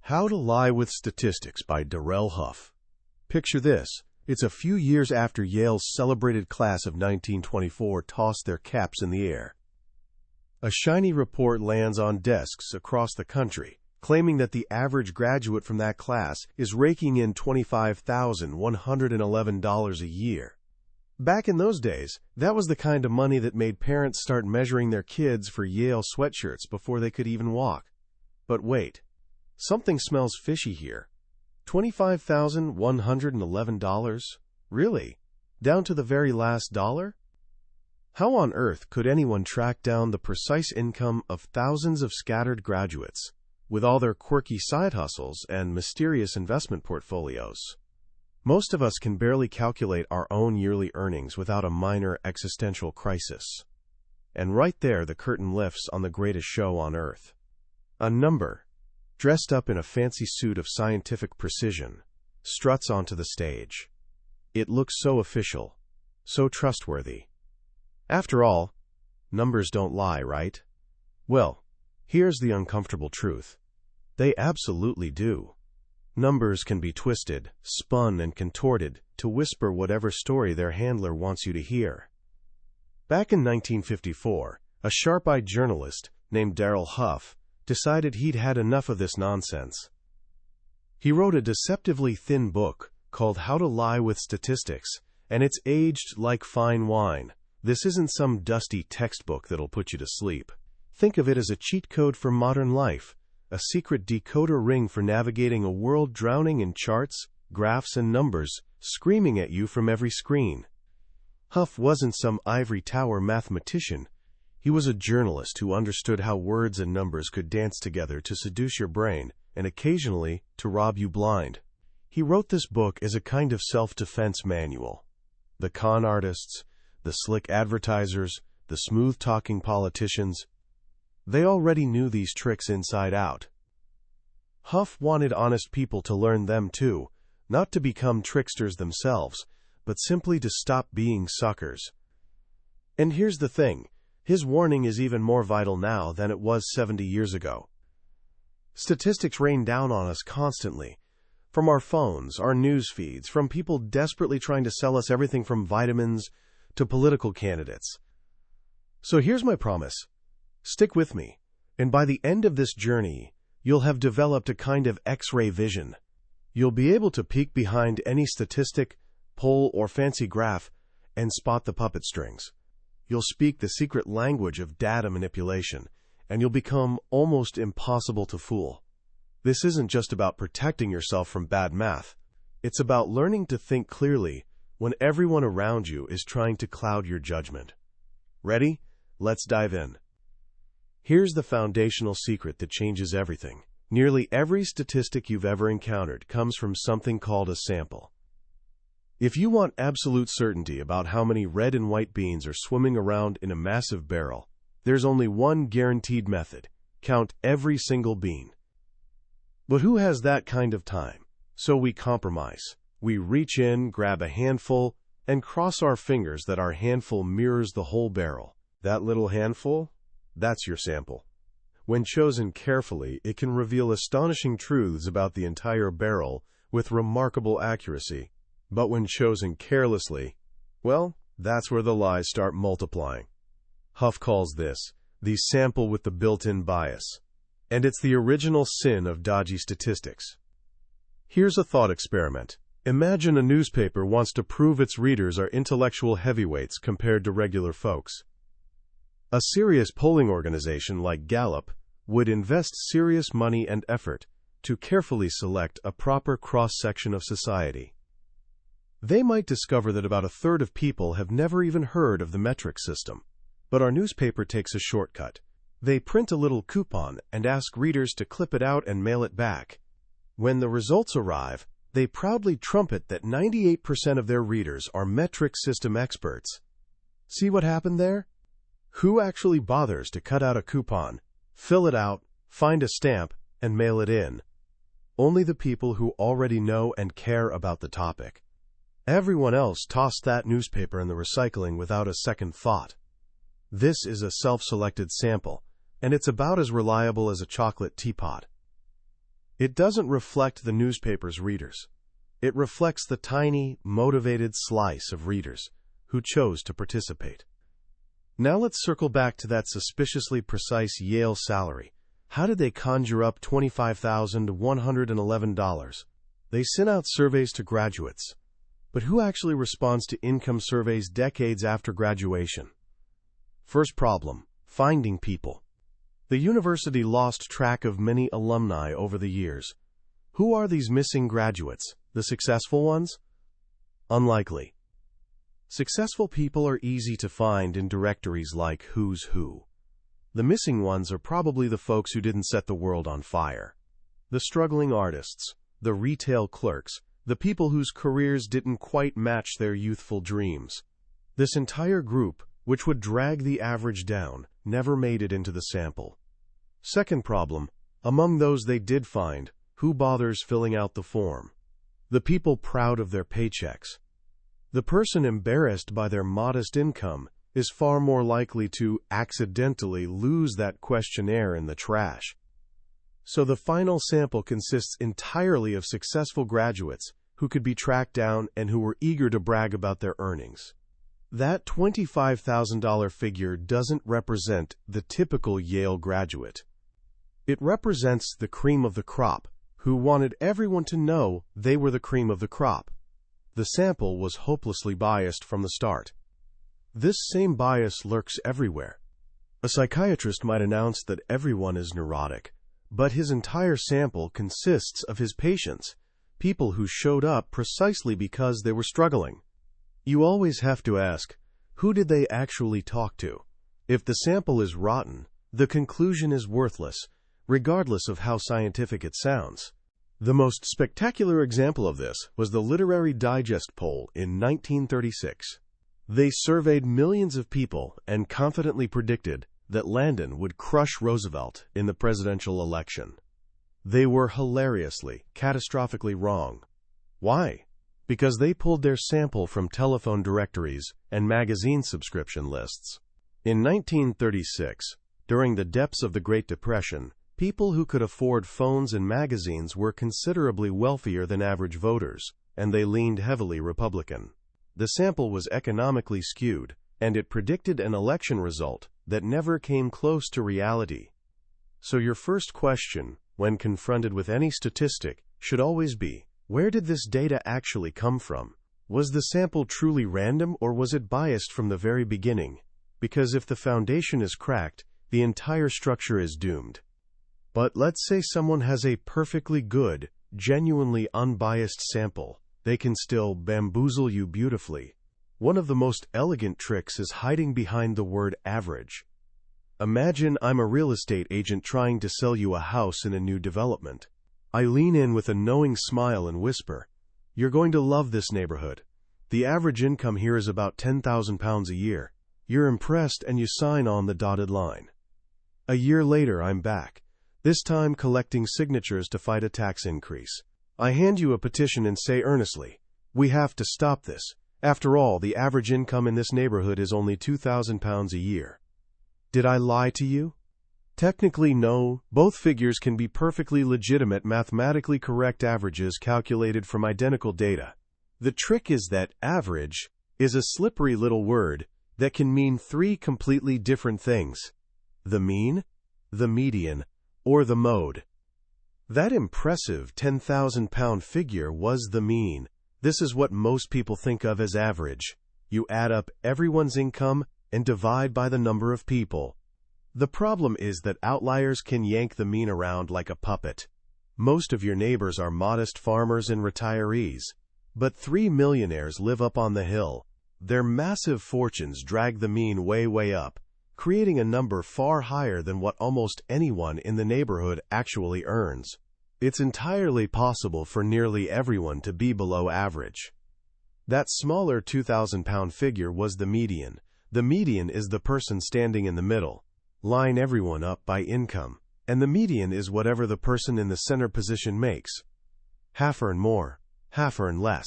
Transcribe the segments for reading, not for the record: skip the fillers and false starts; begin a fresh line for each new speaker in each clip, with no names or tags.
How to Lie with Statistics by Darrell Huff. Picture this. It's a few years after Yale's celebrated class of 1924 tossed their caps in the air. A shiny report lands on desks across the country, claiming that the average graduate from that class is raking in $25,111 a year. Back in those days, that was the kind of money that made parents start measuring their kids for Yale sweatshirts before they could even walk. But wait, something smells fishy here. $25,111? Really? Down to the very last dollar? How on earth could anyone track down the precise income of thousands of scattered graduates, with all their quirky side hustles and mysterious investment portfolios? Most of us can barely calculate our own yearly earnings without a minor existential crisis. And right there the curtain lifts on the greatest show on earth. A number, dressed up in a fancy suit of scientific precision, struts onto the stage. It looks so official, so trustworthy. After all, numbers don't lie, right? Well, here's the uncomfortable truth. They absolutely do. Numbers can be twisted, spun, and contorted to whisper whatever story their handler wants you to hear. Back in 1954, a sharp-eyed journalist named Darrell Huff decided he'd had enough of this nonsense. He wrote a deceptively thin book called How to Lie with Statistics, and it's aged like fine wine. This isn't some dusty textbook that'll put you to sleep. Think of it as a cheat code for modern life, a secret decoder ring for navigating a world drowning in charts, graphs, and numbers, screaming at you from every screen. Huff wasn't some ivory tower mathematician. He was a journalist who understood how words and numbers could dance together to seduce your brain and occasionally to rob you blind. He wrote this book as a kind of self-defense manual. The con artists, the slick advertisers, the smooth-talking politicians, they already knew these tricks inside out. Huff wanted honest people to learn them too, not to become tricksters themselves, but simply to stop being suckers. And here's the thing, his warning is even more vital now than it was 70 years ago. Statistics rain down on us constantly, from our phones, our news feeds, from people desperately trying to sell us everything from vitamins to political candidates. So here's my promise. Stick with me, and by the end of this journey, you'll have developed a kind of X-ray vision. You'll be able to peek behind any statistic, poll, or fancy graph and spot the puppet strings. You'll speak the secret language of data manipulation, and you'll become almost impossible to fool. This isn't just about protecting yourself from bad math. It's about learning to think clearly when everyone around you is trying to cloud your judgment. Ready? Let's dive in. Here's the foundational secret that changes everything. Nearly every statistic you've ever encountered comes from something called a sample. If you want absolute certainty about how many red and white beans are swimming around in a massive barrel, there's only one guaranteed method: count every single bean. But who has that kind of time? So we compromise. We reach in, grab a handful, and cross our fingers that our handful mirrors the whole barrel. That little handful? That's your sample. When chosen carefully, it can reveal astonishing truths about the entire barrel with remarkable accuracy. But when chosen carelessly, well, that's where the lies start multiplying. Huff calls this the sample with the built-in bias. And it's the original sin of dodgy statistics. Here's a thought experiment. Imagine a newspaper wants to prove its readers are intellectual heavyweights compared to regular folks. A serious polling organization like Gallup would invest serious money and effort to carefully select a proper cross-section of society. They might discover that about a third of people have never even heard of the metric system. But our newspaper takes a shortcut. They print a little coupon and ask readers to clip it out and mail it back. When the results arrive, they proudly trumpet that 98% of their readers are metric system experts. See what happened there? Who actually bothers to cut out a coupon, fill it out, find a stamp, and mail it in? Only the people who already know and care about the topic. Everyone else tossed that newspaper in the recycling without a second thought. This is a self-selected sample, and it's about as reliable as a chocolate teapot. It doesn't reflect the newspaper's readers. It reflects the tiny, motivated slice of readers who chose to participate. Now let's circle back to that suspiciously precise Yale salary. How did they conjure up $25,111? They sent out surveys to graduates. But who actually responds to income surveys decades after graduation? First problem, finding people. The university lost track of many alumni over the years. Who are these missing graduates? The successful ones? Unlikely. Successful people are easy to find in directories like Who's Who. The missing ones are probably the folks who didn't set the world on fire. The struggling artists, the retail clerks, the people whose careers didn't quite match their youthful dreams. This entire group, which would drag the average down, never made it into the sample. Second problem, among those they did find, who bothers filling out the form? The people proud of their paychecks. The person embarrassed by their modest income is far more likely to accidentally lose that questionnaire in the trash. So the final sample consists entirely of successful graduates who could be tracked down and who were eager to brag about their earnings. That $25,000 figure doesn't represent the typical Yale graduate. It represents the cream of the crop, who wanted everyone to know they were the cream of the crop. The sample was hopelessly biased from the start. This same bias lurks everywhere. A psychiatrist might announce that everyone is neurotic, but his entire sample consists of his patients, people who showed up precisely because they were struggling. You always have to ask, who did they actually talk to? If the sample is rotten, the conclusion is worthless, regardless of how scientific it sounds. The most spectacular example of this was the Literary Digest poll in 1936. They surveyed millions of people and confidently predicted that Landon would crush Roosevelt in the presidential election. They were hilariously, catastrophically wrong. Why? Because they pulled their sample from telephone directories and magazine subscription lists. In 1936, during the depths of the Great Depression, people who could afford phones and magazines were considerably wealthier than average voters, and they leaned heavily Republican. The sample was economically skewed, and it predicted an election result that never came close to reality. So your first question, when confronted with any statistic, should always be, where did this data actually come from? Was the sample truly random, or was it biased from the very beginning? Because if the foundation is cracked, the entire structure is doomed. But let's say someone has a perfectly good, genuinely unbiased sample. They can still bamboozle you beautifully. One of the most elegant tricks is hiding behind the word average. Imagine I'm a real estate agent trying to sell you a house in a new development. I lean in with a knowing smile and whisper, "You're going to love this neighborhood. The average income here is about £10,000 a year." You're impressed and you sign on the dotted line. A year later, I'm back, this time collecting signatures to fight a tax increase. I hand you a petition and say earnestly, "We have to stop this. After all, the average income in this neighborhood is only £2,000 a year." Did I lie to you? Technically, no. Both figures can be perfectly legitimate, mathematically correct averages calculated from identical data. The trick is that average is a slippery little word that can mean three completely different things: the mean, the median, or the mode. That impressive £10,000 figure was the mean. This is what most people think of as average. You add up everyone's income and divide by the number of people. The problem is that outliers can yank the mean around like a puppet. Most of your neighbors are modest farmers and retirees, but 3 millionaires live up on the hill. Their massive fortunes drag the mean way up, creating a number far higher than what almost anyone in the neighborhood actually earns. It's entirely possible for nearly everyone to be below average. That smaller £2,000 figure was the median. The median is the person standing in the middle. Line everyone up by income, and the median is whatever the person in the center position makes. Half earn more, half earn less.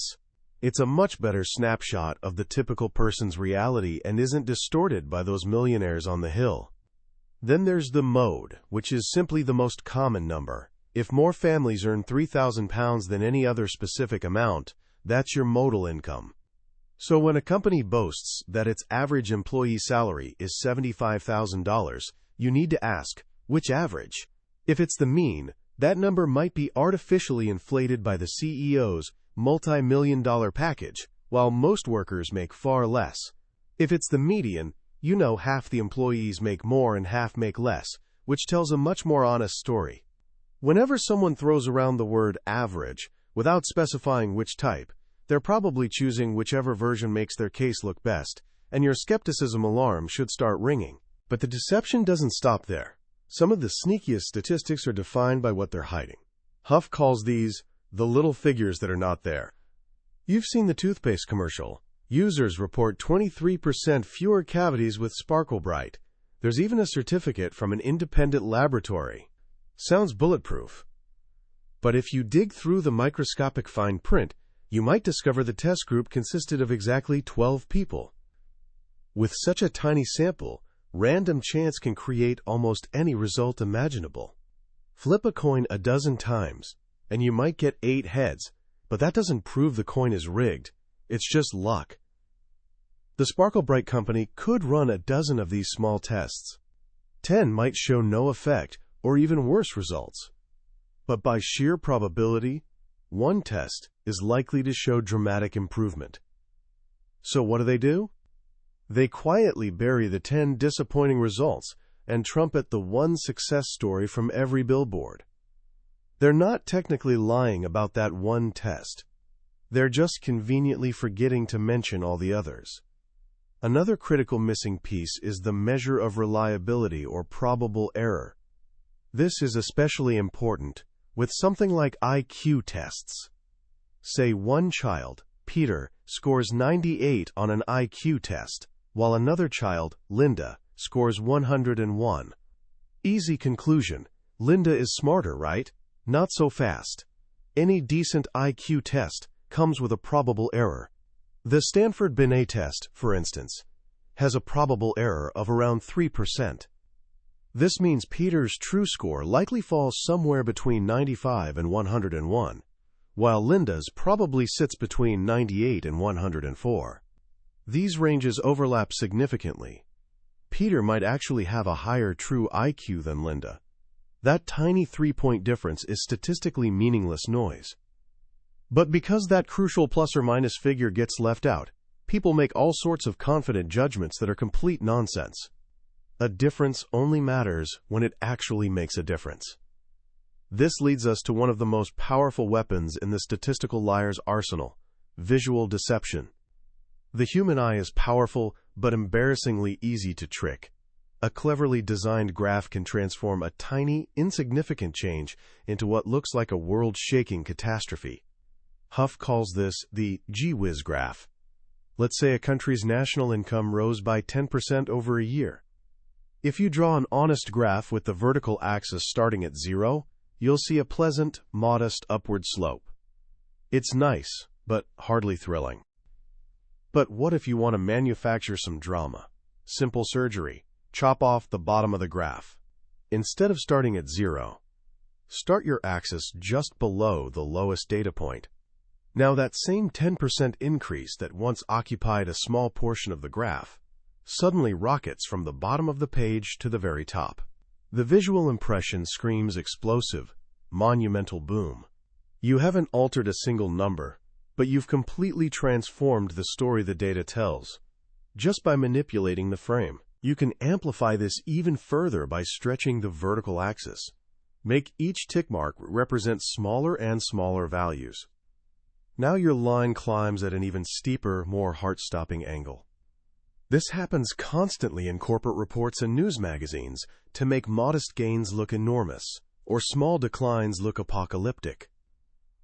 It's a much better snapshot of the typical person's reality and isn't distorted by those millionaires on the hill. Then there's the mode, which is simply the most common number. If more families earn £3,000 than any other specific amount, that's your modal income. So when a company boasts that its average employee salary is $75,000, you need to ask, which average? If it's the mean, that number might be artificially inflated by the CEO's multi-million-dollar package, while most workers make far less. If it's the median, you know half the employees make more and half make less, which tells a much more honest story. Whenever someone throws around the word average, without specifying which type, they're probably choosing whichever version makes their case look best, and your skepticism alarm should start ringing. But the deception doesn't stop there. Some of the sneakiest statistics are defined by what they're hiding. Huff calls these the little figures that are not there. You've seen the toothpaste commercial. Users report 23% fewer cavities with Sparkle Bright. There's even a certificate from an independent laboratory. Sounds bulletproof. But if you dig through the microscopic fine print, you might discover the test group consisted of exactly 12 people. With such a tiny sample, random chance can create almost any result imaginable. Flip a coin a dozen times, and you might get 8 heads, but that doesn't prove the coin is rigged. It's just luck. The Sparkle Bright company could run a dozen of these small tests. 10 might show no effect, or even worse results. But by sheer probability, one test is likely to show dramatic improvement. So what do? They quietly bury the 10 disappointing results and trumpet the one success story from every billboard. They're not technically lying about that one test. They're just conveniently forgetting to mention all the others. Another critical missing piece is the measure of reliability or probable error. This is especially important with something like IQ tests. Say one child, Peter, scores 98 on an IQ test, while another child, Linda, scores 101. Easy conclusion. Linda is smarter, right? Not so fast. Any decent IQ test comes with a probable error. The Stanford Binet test, for instance, has a probable error of around 3%. This means Peter's true score likely falls somewhere between 95 and 101, while Linda's probably sits between 98 and 104. These ranges overlap significantly. Peter might actually have a higher true IQ than Linda. That tiny 3-point difference is statistically meaningless noise. But because that crucial plus or minus figure gets left out, people make all sorts of confident judgments that are complete nonsense. A difference only matters when it actually makes a difference. This leads us to one of the most powerful weapons in the statistical liar's arsenal: visual deception. The human eye is powerful, but embarrassingly easy to trick. A cleverly designed graph can transform a tiny, insignificant change into what looks like a world-shaking catastrophe. Huff calls this the gee whiz graph. Let's say a country's national income rose by 10% over a year. If you draw an honest graph with the vertical axis starting at 0, you'll see a pleasant, modest upward slope. It's nice, but hardly thrilling. But what if you want to manufacture some drama? Simple surgery. Chop off the bottom of the graph. Instead of starting at 0, start your axis just below the lowest data point. Now that same 10% increase that once occupied a small portion of the graph suddenly rockets from the bottom of the page to the very top. The visual impression screams explosive, monumental boom. You haven't altered a single number, but you've completely transformed the story the data tells, just by manipulating the frame. You can amplify this even further by stretching the vertical axis. Make each tick mark represent smaller and smaller values. Now your line climbs at an even steeper, more heart-stopping angle. This happens constantly in corporate reports and news magazines to make modest gains look enormous, or small declines look apocalyptic.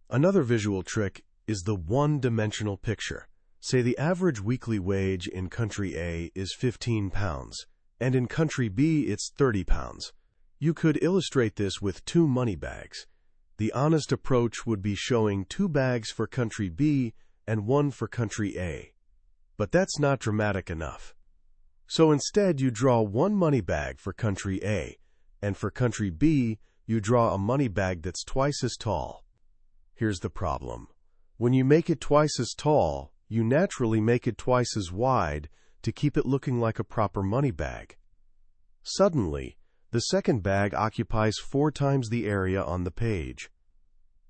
Another visual trick is the one-dimensional picture. Say the average weekly wage in country A is £15, and in country B it's £30. You could illustrate this with 2 money bags. The honest approach would be showing 2 bags for country B and 1 for country A. But that's not dramatic enough. So instead you draw 1 money bag for country A, and for country B, you draw a money bag that's twice as tall. Here's the problem. When you make it twice as tall, you naturally make it twice as wide to keep it looking like a proper money bag. Suddenly, the second bag occupies 4 times the area on the page.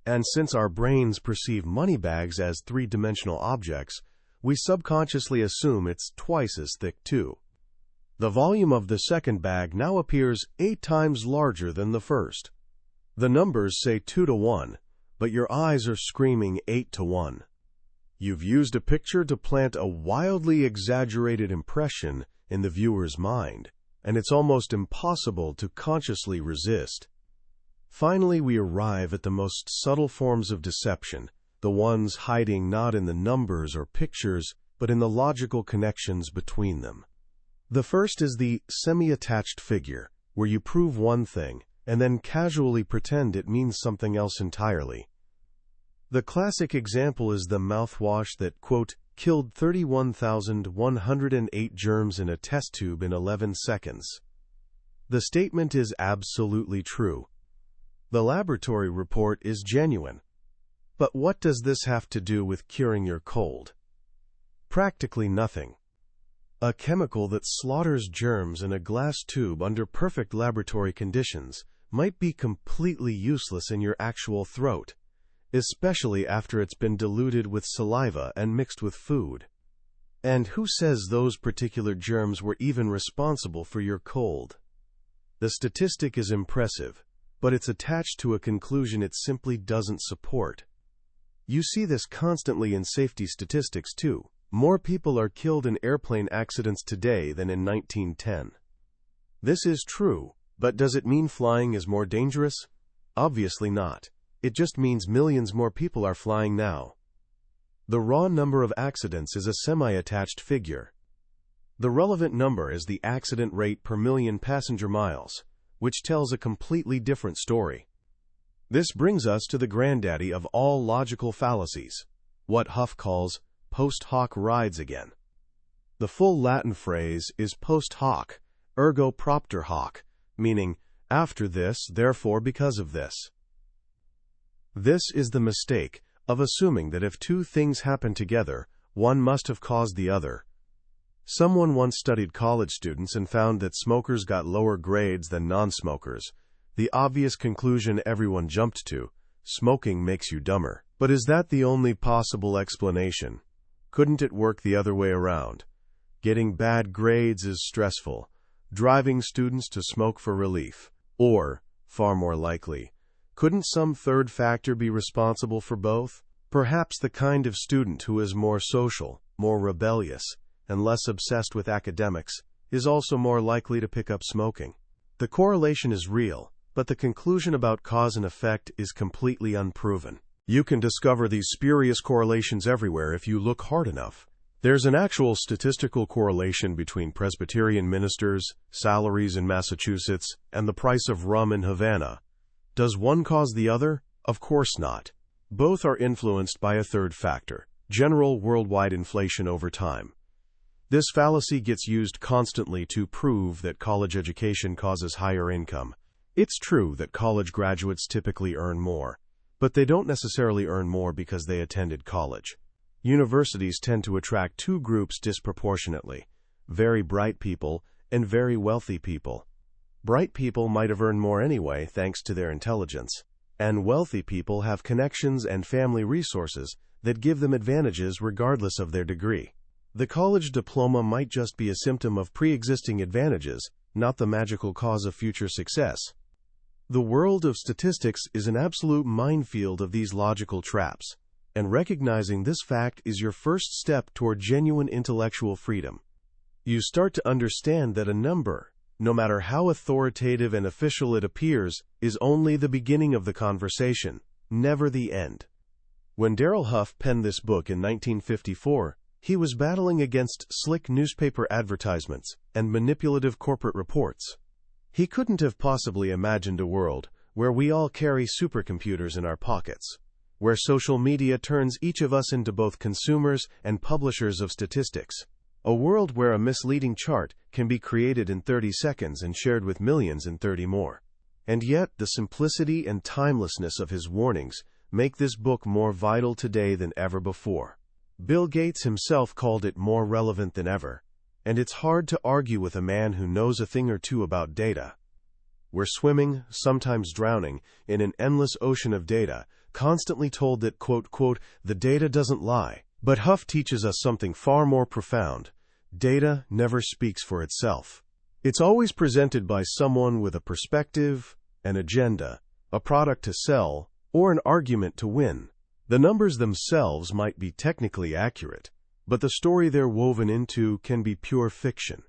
And since our brains perceive money bags as 3-dimensional objects, we subconsciously assume it's twice as thick too. The volume of the second bag now appears 8 times larger than the first. The numbers say 2 to 1, but your eyes are screaming 8 to 1. You've used a picture to plant a wildly exaggerated impression in the viewer's mind, and it's almost impossible to consciously resist. Finally, we arrive at the most subtle forms of deception, the ones hiding not in the numbers or pictures, but in the logical connections between them. The first is the semi-attached figure, where you prove one thing and then casually pretend it means something else entirely. The classic example is the mouthwash that, quote, killed 31,108 germs in a test tube in 11 seconds. The statement is absolutely true. The laboratory report is genuine. But what does this have to do with curing your cold? Practically nothing. A chemical that slaughters germs in a glass tube under perfect laboratory conditions might be completely useless in your actual throat, especially after it's been diluted with saliva and mixed with food. And who says those particular germs were even responsible for your cold? The statistic is impressive, but it's attached to a conclusion it simply doesn't support. You see this constantly in safety statistics too. More people are killed in airplane accidents today than in 1910. This is true, but does it mean flying is more dangerous? Obviously not. It just means millions more people are flying now. The raw number of accidents is a semi-attached figure. The relevant number is the accident rate per million passenger miles, which tells a completely different story. This brings us to the granddaddy of all logical fallacies, what Huff calls post hoc rides again. The full Latin phrase is post hoc, ergo propter hoc, meaning after this, therefore because of this. This is the mistake of assuming that if 2 things happen together, one must have caused the other. Someone once studied college students and found that smokers got lower grades than non-smokers. The obvious conclusion everyone jumped to: smoking makes you dumber. But is that the only possible explanation? Couldn't it work the other way around? Getting bad grades is stressful, driving students to smoke for relief. Or, far more likely, couldn't some third factor be responsible for both? Perhaps the kind of student who is more social, more rebellious, and less obsessed with academics is also more likely to pick up smoking. The correlation is real, but the conclusion about cause and effect is completely unproven. You can discover these spurious correlations everywhere if you look hard enough. There's an actual statistical correlation between Presbyterian ministers, salaries in Massachusetts, and the price of rum in Havana. Does one cause the other? Of course not. Both are influenced by a third factor: general worldwide inflation over time. This fallacy gets used constantly to prove that college education causes higher income. It's true that college graduates typically earn more, but they don't necessarily earn more because they attended college. Universities tend to attract 2 groups disproportionately: very bright people and very wealthy people. Bright people might have earned more anyway thanks to their intelligence, and wealthy people have connections and family resources that give them advantages regardless of their degree. The college diploma might just be a symptom of pre-existing advantages, not the magical cause of future success. The world of statistics is an absolute minefield of these logical traps, and recognizing this fact is your first step toward genuine intellectual freedom. You start to understand that a number, no matter how authoritative and official it appears, is only the beginning of the conversation, never the end. When Darrell Huff penned this book in 1954, he was battling against slick newspaper advertisements and manipulative corporate reports. He couldn't have possibly imagined a world where we all carry supercomputers in our pockets, where social media turns each of us into both consumers and publishers of statistics. A world where a misleading chart can be created in 30 seconds and shared with millions in 30 more. And yet, the simplicity and timelessness of his warnings make this book more vital today than ever before. Bill Gates himself called it more relevant than ever, and it's hard to argue with a man who knows a thing or two about data. We're swimming, sometimes drowning, in an endless ocean of data, constantly told that, quote, the data doesn't lie. But Huff teaches us something far more profound. Data never speaks for itself. It's always presented by someone with a perspective, an agenda, a product to sell, or an argument to win. The numbers themselves might be technically accurate, but the story they're woven into can be pure fiction.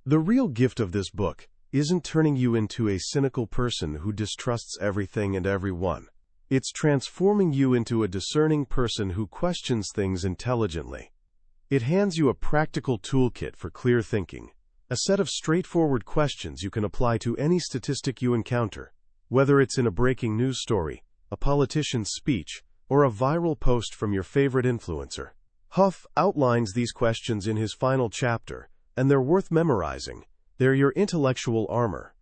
The real gift of this book isn't turning you into a cynical person who distrusts everything and everyone. It's transforming you into a discerning person who questions things intelligently. It hands you a practical toolkit for clear thinking, a set of straightforward questions you can apply to any statistic you encounter, whether it's in a breaking news story, a politician's speech, or a viral post from your favorite influencer. Huff outlines these questions in his final chapter, and they're worth memorizing. They're your intellectual armor.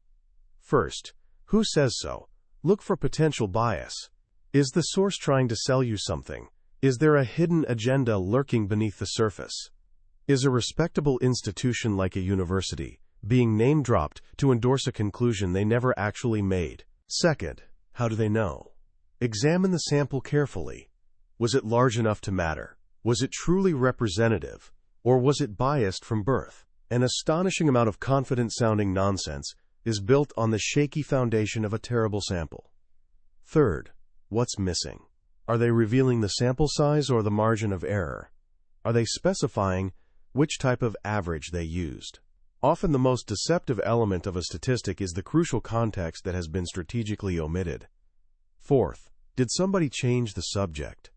First, who says so? Look for potential bias. Is the source trying to sell you something? Is there a hidden agenda lurking beneath the surface? Is a respectable institution like a university being name-dropped to endorse a conclusion they never actually made? Second, how do they know? Examine the sample carefully. Was it large enough to matter? Was it truly representative? Or was it biased from birth? An astonishing amount of confident-sounding nonsense is built on the shaky foundation of a terrible sample. Third, what's missing? Are they revealing the sample size or the margin of error? Are they specifying which type of average they used? Often the most deceptive element of a statistic is the crucial context that has been strategically omitted. Fourth, did somebody change the subject?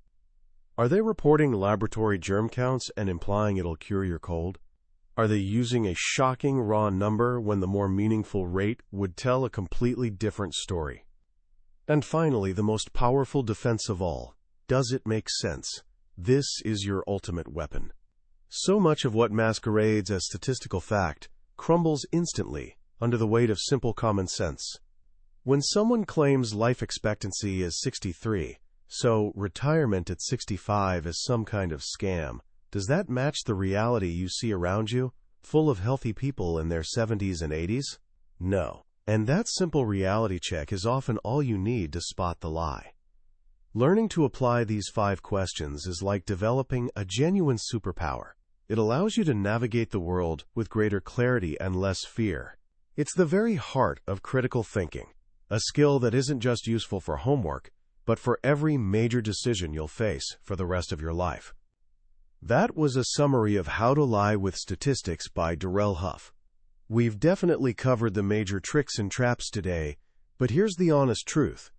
Are they reporting laboratory germ counts and implying it'll cure your cold? Are they using a shocking raw number when the more meaningful rate would tell a completely different story? And finally, the most powerful defense of all, does it make sense? This is your ultimate weapon. So much of what masquerades as statistical fact crumbles instantly under the weight of simple common sense. When someone claims life expectancy is 63, so retirement at 65 is some kind of scam, does that match the reality you see around you, full of healthy people in their 70s and 80s? No. And that simple reality check is often all you need to spot the lie. Learning to apply these 5 questions is like developing a genuine superpower. It allows you to navigate the world with greater clarity and less fear. It's the very heart of critical thinking, a skill that isn't just useful for homework, but for every major decision you'll face for the rest of your life. That was a summary of How to Lie with Statistics by Darrell Huff. We've definitely covered the major tricks and traps today, but here's the honest truth.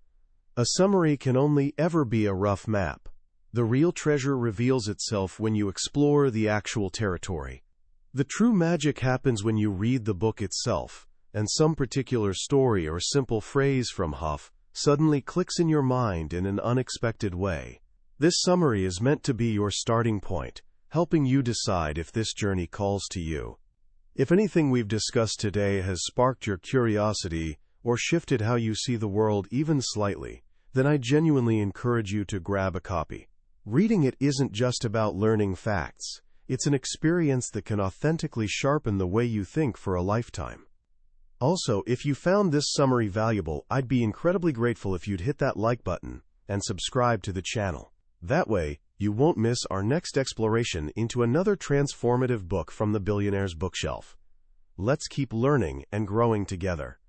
A summary can only ever be a rough map. The real treasure reveals itself when you explore the actual territory. The true magic happens when you read the book itself, and some particular story or simple phrase from Huff suddenly clicks in your mind in an unexpected way. This summary is meant to be your starting point, helping you decide if this journey calls to you. If anything we've discussed today has sparked your curiosity or shifted how you see the world even slightly, then I genuinely encourage you to grab a copy. Reading it isn't just about learning facts. It's an experience that can authentically sharpen the way you think for a lifetime. Also, if you found this summary valuable, I'd be incredibly grateful if you'd hit that like button and subscribe to the channel. That way, you won't miss our next exploration into another transformative book from the billionaire's bookshelf. Let's keep learning and growing together.